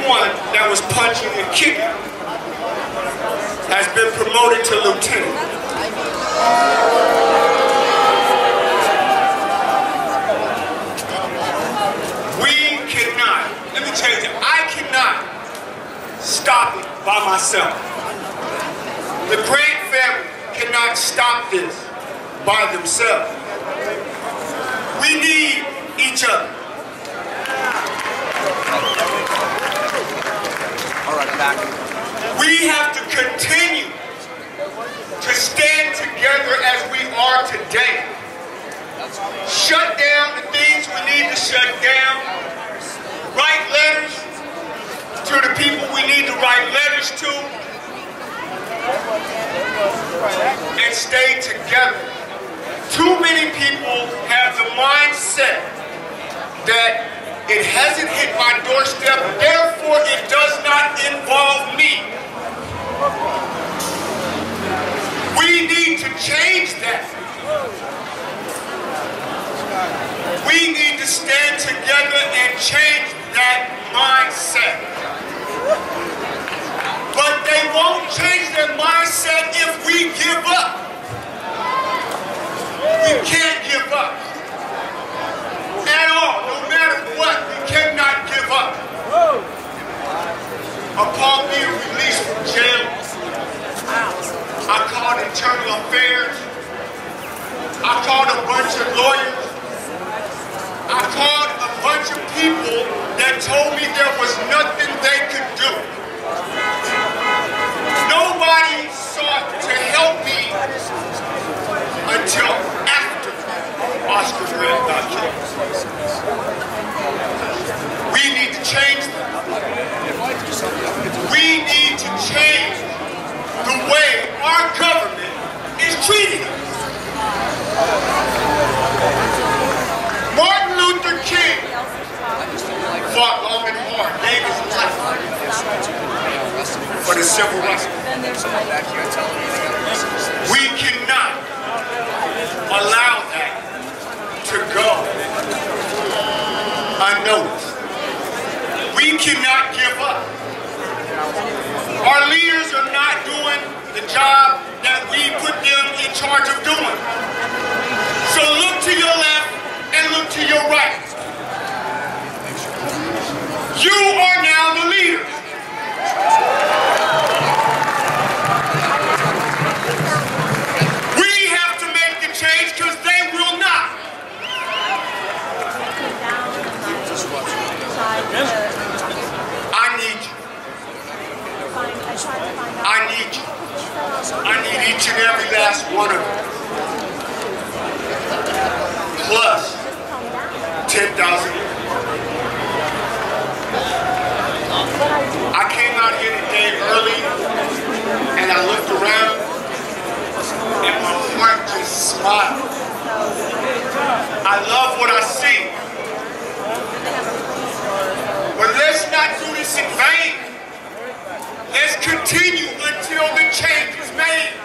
one that was punching and kicking has been promoted to lieutenant. We cannot, let me change it, I cannot stop it by myself. The Grant family cannot stop this by themselves. We need each other. All right, I'm back. We have to continue to stand together as we are today. Shut down the things we need to shut down. Write letters to the people we need to write letters to. And stay together. Too many people have the mindset that it hasn't hit my doorstep, therefore it does not involve me. We need to change that. We need to stand together and change that mindset. But they won't change their mindset if we give up. We can't give up. At all, no matter what, we cannot give up. Upon being released from jail, I called internal affairs. I called a bunch of lawyers. I called a bunch of people that told me there was nothing they could do. Nobody sought to help me until after Oscar Grant got killed. We need to change that. We need to change the way our government is treating us. Martin Luther King fought long and hard, gave his life for the civil rights. We cannot allow that to go unnoticed. We cannot give up. Our leaders are not doing the job that we put them in charge of doing. So look to your left and look to your right. You are now the leaders. We have to make the change because they will not. I need you. I need you. I need each and every last one of you. Plus 10,000. I came out here today early and I looked around and my heart just smiled. I love what I see. But let's not do this in vain. Let's continue until the change is made.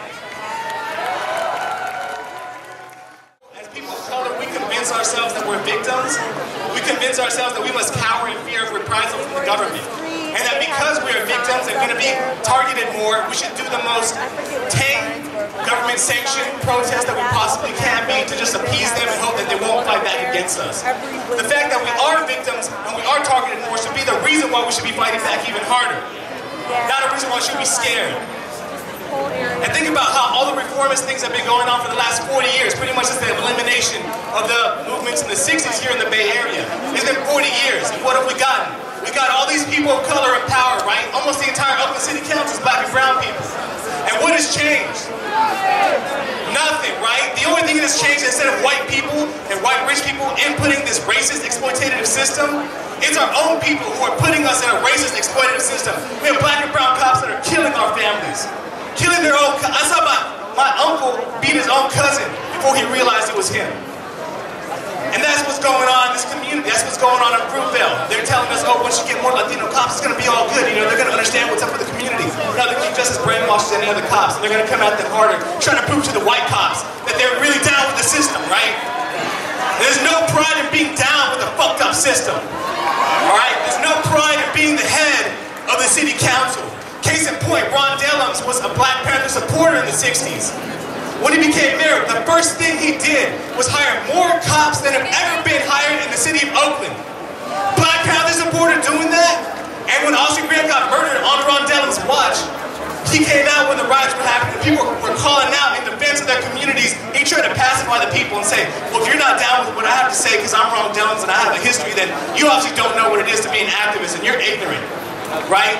As people of color, we convince ourselves that we're victims. We convince ourselves that we must cower in fear of reprisal from the government. And that because we are victims and going to be targeted more, we should do the most tame government-sanctioned protest that we possibly can be to just appease them and hope that they won't fight back against us. The fact that we are victims and we are targeted more should be the reason why we should be fighting back even harder. Not a reason why we should be scared. And think about how all the reformist things have been going on for the last 40 years, pretty much since the elimination of the movements in the 60s here in the Bay Area. It's been 40 years, and what have we gotten? We got all these people of color in power, right? Almost the entire Oakland City Council is black and brown people. And what has changed? Nothing, right? The only thing that has changed, instead of white people and white rich people inputting this racist, exploitative system, it's our own people who are putting us in a racist, exploitative system. We have black and brown cops that are killing our families. Killing their own, I saw my uncle beat his own cousin before he realized it was him. And that's what's going on in this community. That's what's going on in Fruitvale. They're telling us, oh, once you get more Latino cops, it's going to be all good. You know, they're going to understand what's up with the community. Now, they're going to be just as brainwashed as any other cops. And they're going to come at them harder, trying to prove to the white cops that they're really down with the system, right? There's no pride in being down with the fucked up system. All right? There's no pride in being the head Black Panther supporter in the 60s. When he became mayor, the first thing he did was hire more cops than have ever been hired in the city of Oakland. Black Panther supporter doing that? And when Austin Graham got murdered on Ron Dellum's watch, he came out when the riots were happening. People were calling out in defense of their communities. He tried to pacify the people and say, well, if you're not down with what I have to say because I'm Ron Dellums and I have a history, then you obviously don't know what it is to be an activist and you're ignorant, right?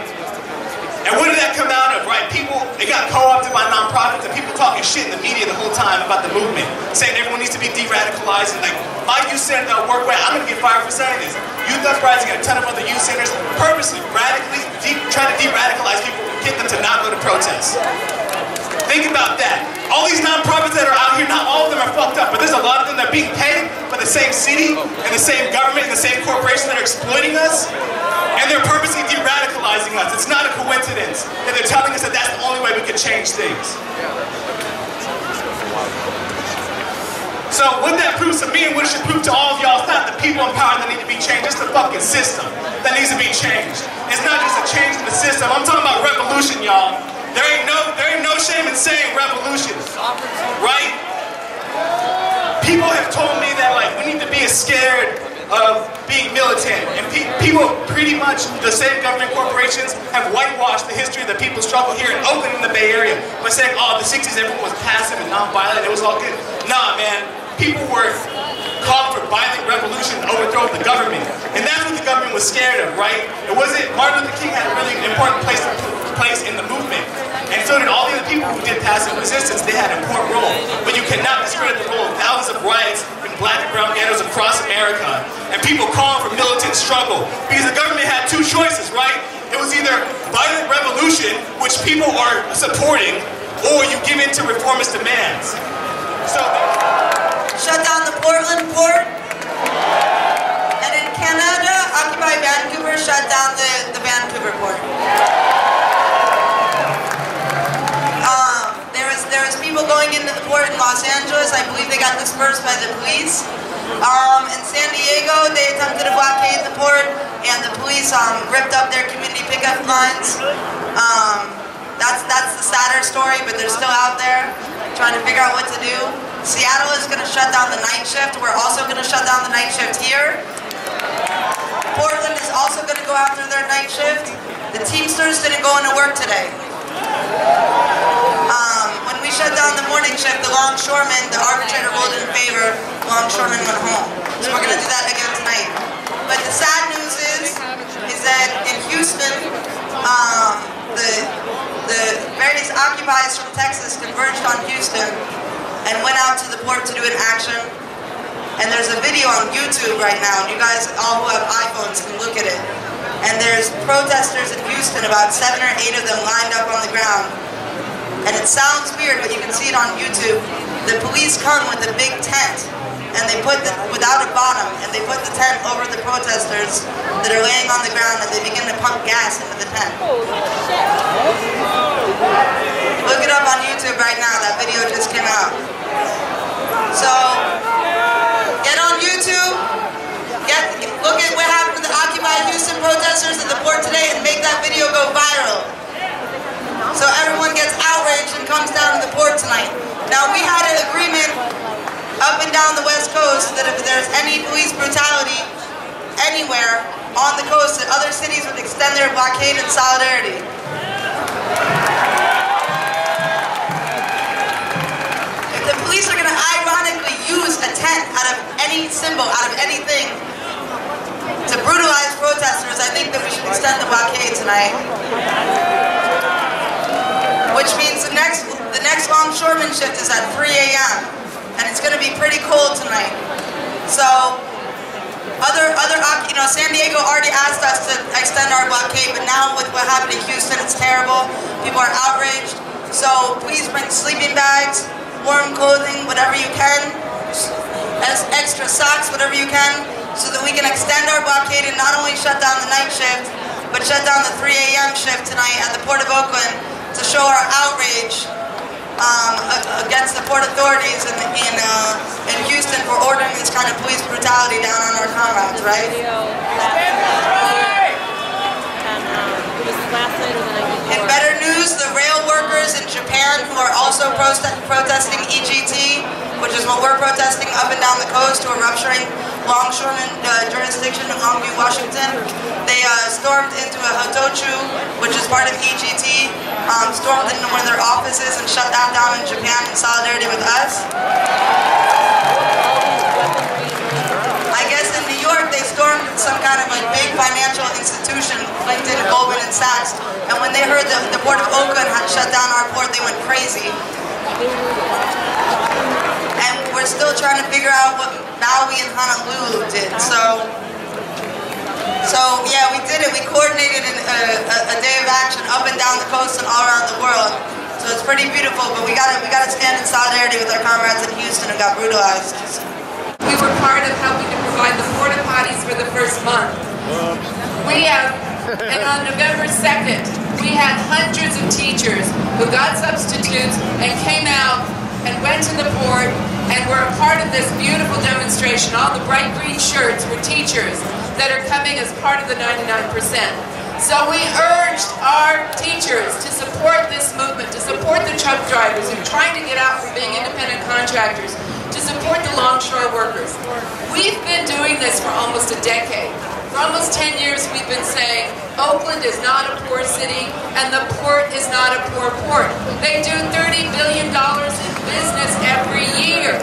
And what did that come out of, right? People, it got co-opted by nonprofits and people talking shit in the media the whole time about the movement, saying everyone needs to be de-radicalized and like, my youth center that work right, I'm gonna get fired for saying this. Youth Uprising and a ton of other youth centers purposely, radically, trying to de-radicalize people, get them to not go to protests. Think about that. All these nonprofits that are out here, not all of them are fucked up, but there's a lot of them that are being paid by the same city and the same government and the same corporations that are exploiting us. And they're purposely de-radicalizing us. It's not a coincidence that they're telling us that that's the only way we can change things. So what that proves to me and what it should prove to all of y'all, it's not the people in power that need to be changed, it's the fucking system that needs to be changed. It's not just a change in the system. I'm talking about revolution, y'all. There ain't no shame in saying revolution, right? People have told me that like we need to be scared of being militant, and people pretty much, the same government corporations have whitewashed the history of the people's struggle here in Oakland in the Bay Area by saying, oh, the 60s everyone was passive and non-violent, it was all good. Nah, man, people were calling for violent revolution to overthrow the government, and that's what the government was scared of, right? It wasn't, Martin Luther King had a really important place in the movement, and so did all the other people who did passive resistance. They had an important role, but you cannot discredit the role of thousands of riots in black and brown ghettos across America, and people calling for militant struggle, because the government had two choices, right? It was either violent revolution, which people are supporting, or you give in to reformist demands. So shut down the Portland port, and in Canada, Occupy Vancouver shut down the Vancouver port. There was people going into the port in Los Angeles. I believe they got dispersed by the police. In San Diego, they attempted to blockade the port, and the police ripped up their community pickup lines. That's the sadder story, but they're still out there trying to figure out what to do. Seattle is going to shut down the night shift. We're also going to shut down the night shift here. Portland is also going to go after their night shift. The Teamsters didn't go into work today. When we shut down the morning shift, the longshoremen, the arbitrator ruled in favor, longshoremen went home. So we're going to do that again tonight. But the sad news is that in Houston, the various occupiers from Texas converged on Houston and went out to the port to do an action. And there's a video on YouTube right now, and you guys, all who have iPhones, can look at it. And there's protesters in Houston, about 7 or 8 of them lined up on the ground. And it sounds weird, but you can see it on YouTube. The police come with a big tent, and they put without a bottom, and they put the tent over the protesters that are laying on the ground, and they begin to pump gas into the tent. Look it up on YouTube right now. That video just came out. So get on YouTube. Look at what happened to the Occupy Houston protesters at the port today, and make that video go viral. So everyone gets outraged and comes down to the port tonight. Now, we had an agreement up and down the West Coast that if there's any police brutality anywhere on the coast, that other cities would extend their blockade in solidarity. If the police are going to ironically use a tent out of any symbol, out of anything, to brutalize protesters, I think that we should extend the blockade tonight. Which means the next longshoreman shift is at 3 a.m. and it's going to be pretty cold tonight. So, San Diego already asked us to extend our blockade, but now with what happened in Houston, it's terrible. People are outraged. So please bring sleeping bags, warm clothing, whatever you can, as extra socks, whatever you can, so that we can extend our blockade and not only shut down the night shift, but shut down the 3 a.m. shift tonight at the Port of Oakland, to show our outrage against the port authorities in Houston for ordering this kind of police brutality down on our comrades, right? In better news, the rail workers in Japan who are also protesting EGT, which is what we're protesting up and down the coast, who are rupturing longshoreman jurisdiction in Longview, Washington. They stormed into a hotochu, which is part of EGT, stormed into one of their offices and shut that down in Japan in solidarity with us. I guess in New York they stormed some kind of like big financial institution, Clinton, Goldman, and Sachs, and when they heard the Port of Oakland had shut down our port, they went crazy. And we're still trying to figure out what Maui and Honolulu did. So yeah, we did it. We coordinated a day of action up and down the coast and all around the world. So it's pretty beautiful, but we gotta stand in solidarity with our comrades in Houston who got brutalized. We were part of helping to provide the porta potties for the first month. And on November 2nd, we had hundreds of teachers who got substitutes and came out and went to the port and were a part of this beautiful demonstration. All the bright green shirts were teachers that are coming as part of the 99%. So we urged our teachers to support this movement, to support the truck drivers who are trying to get out from being independent contractors, to support the longshore workers. We've been doing this for almost a decade. For almost 10 years we've been saying Oakland is not a poor city and the port is not a poor port. They do $30 billion in business every year.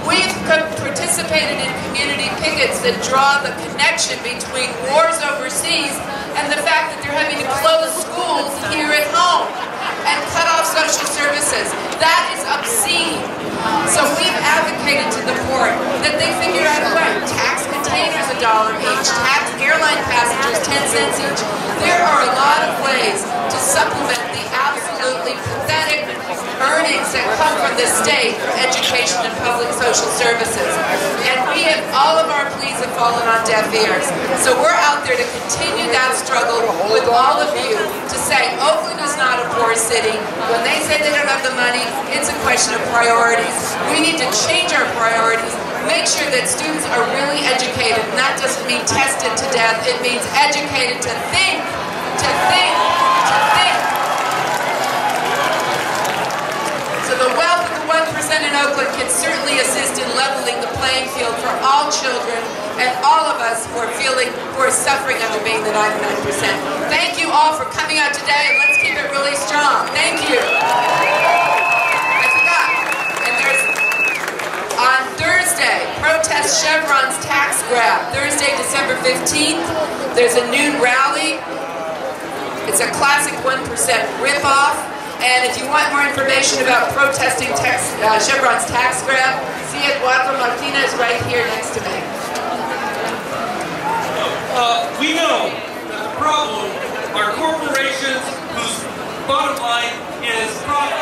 We've participated in community pickets that draw the connection between wars overseas and the fact that they're having to close schools here at home and cut off social services. That is obscene. So we've advocated to the port that they figure out a way. Tax containers $1 each, tax airline passengers 10 cents each. There are a lot of ways to supplement the absolutely pathetic earnings that come from the state for education and public social services. And all of our pleas have fallen on deaf ears. So we're out there to continue that struggle with all of you to say Oakland is not a poor city. When they say they don't have the money, it's a question of priorities. We need to change our priorities, make sure that students are really educated, and that doesn't mean tested to death, it means educated to think, to think, to think. So the wealth of the 1% in Oakland can certainly assist in leveling the playing field for all children and all of us who are suffering under being the 99%. Thank you all for coming out today, and let's keep it really strong. Thank you. I forgot. And there's, on Thursday, protest Chevron's tax grab. Thursday, December 15th, there's a noon rally. It's a classic 1% ripoff. And if you want more information about protesting Chevron's tax grab, see Eduardo Martinez right here next to me. We know that the problem are corporations whose bottom line is profit.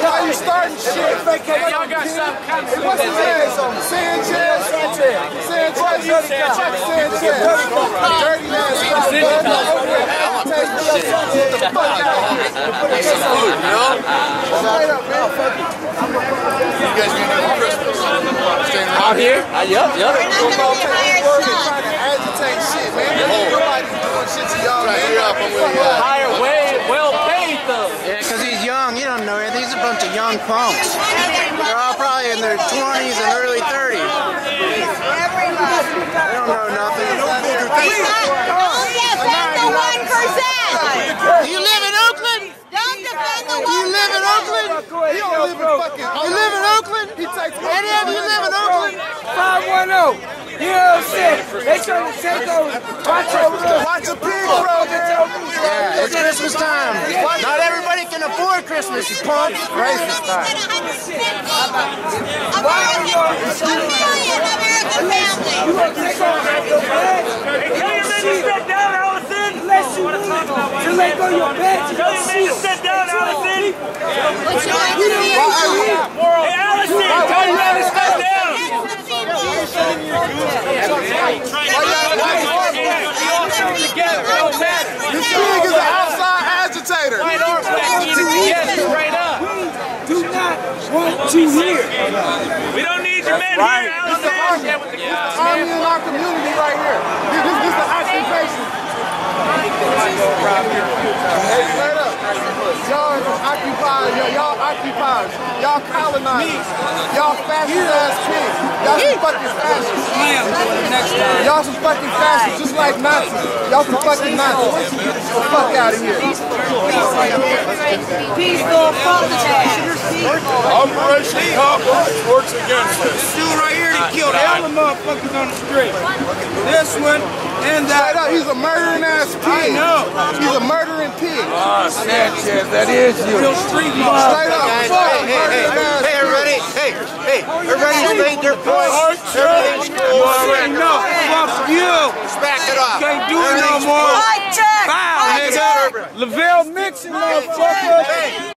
Why you starting shit? Y'all got something coming. What's his name? Sanchez. Dirty ass. You guys gonna do Christmas? Out here? Yup. We're not gonna be hired trying to agitate shit, man. Nobody's doing shit to y'all, man. Higher, well paid though. Yeah, because he's young. You don't know anything. He's a bunch of young punks. They're all probably in their 20s and early 30s. They don't know nothing. Don't defend the 1%. Do you live in Oakland? Don't defend the 1%. Do you live in Oakland? You don't live in fucking... You live in Oakland? Oakland? Any of you live in Oakland? 510. You know what I'm saying? They trying to take over. Watch over there. Watch a pig roll, Yeah, it's Christmas time. Not everybody can afford Christmas, you punk. Christmas time. American family. You want to take over your bag? Tell your men to sit down, Allison. Unless you need to let go your bag. Tell your men to sit down, Allison. What's going on here? Hey, Allison, tell your men to sit down. This pig is an outside agitator. Do not want to hear. We don't need your men here, Allison. Army in our community right here. This is the occupation. Hey, straight up. Y'all occupiers. Y'all occupiers. Y'all colonizers. Y'all fascist ass kids. Y'all some fucking fascists. Y'all some fucking fascists, just like Nazis. Y'all some fucking Nazis. Get the fuck out of here. Peaceful protest. Operation Comfort works against us. Dude right here, he killed all the motherfuckers on the street. This one and that. Straight up, he's a murdering ass pig. I know. He's a murdering pig. Sanchez, that is you. Real street Straight up, Guys, fuck, hey, everybody. Hey, everybody's made their point. Everything's cool already. No, fuck you. Let's back it up. Can't do it no more. High tech. Bow, nigga. Lavelle Mixon, motherfucker.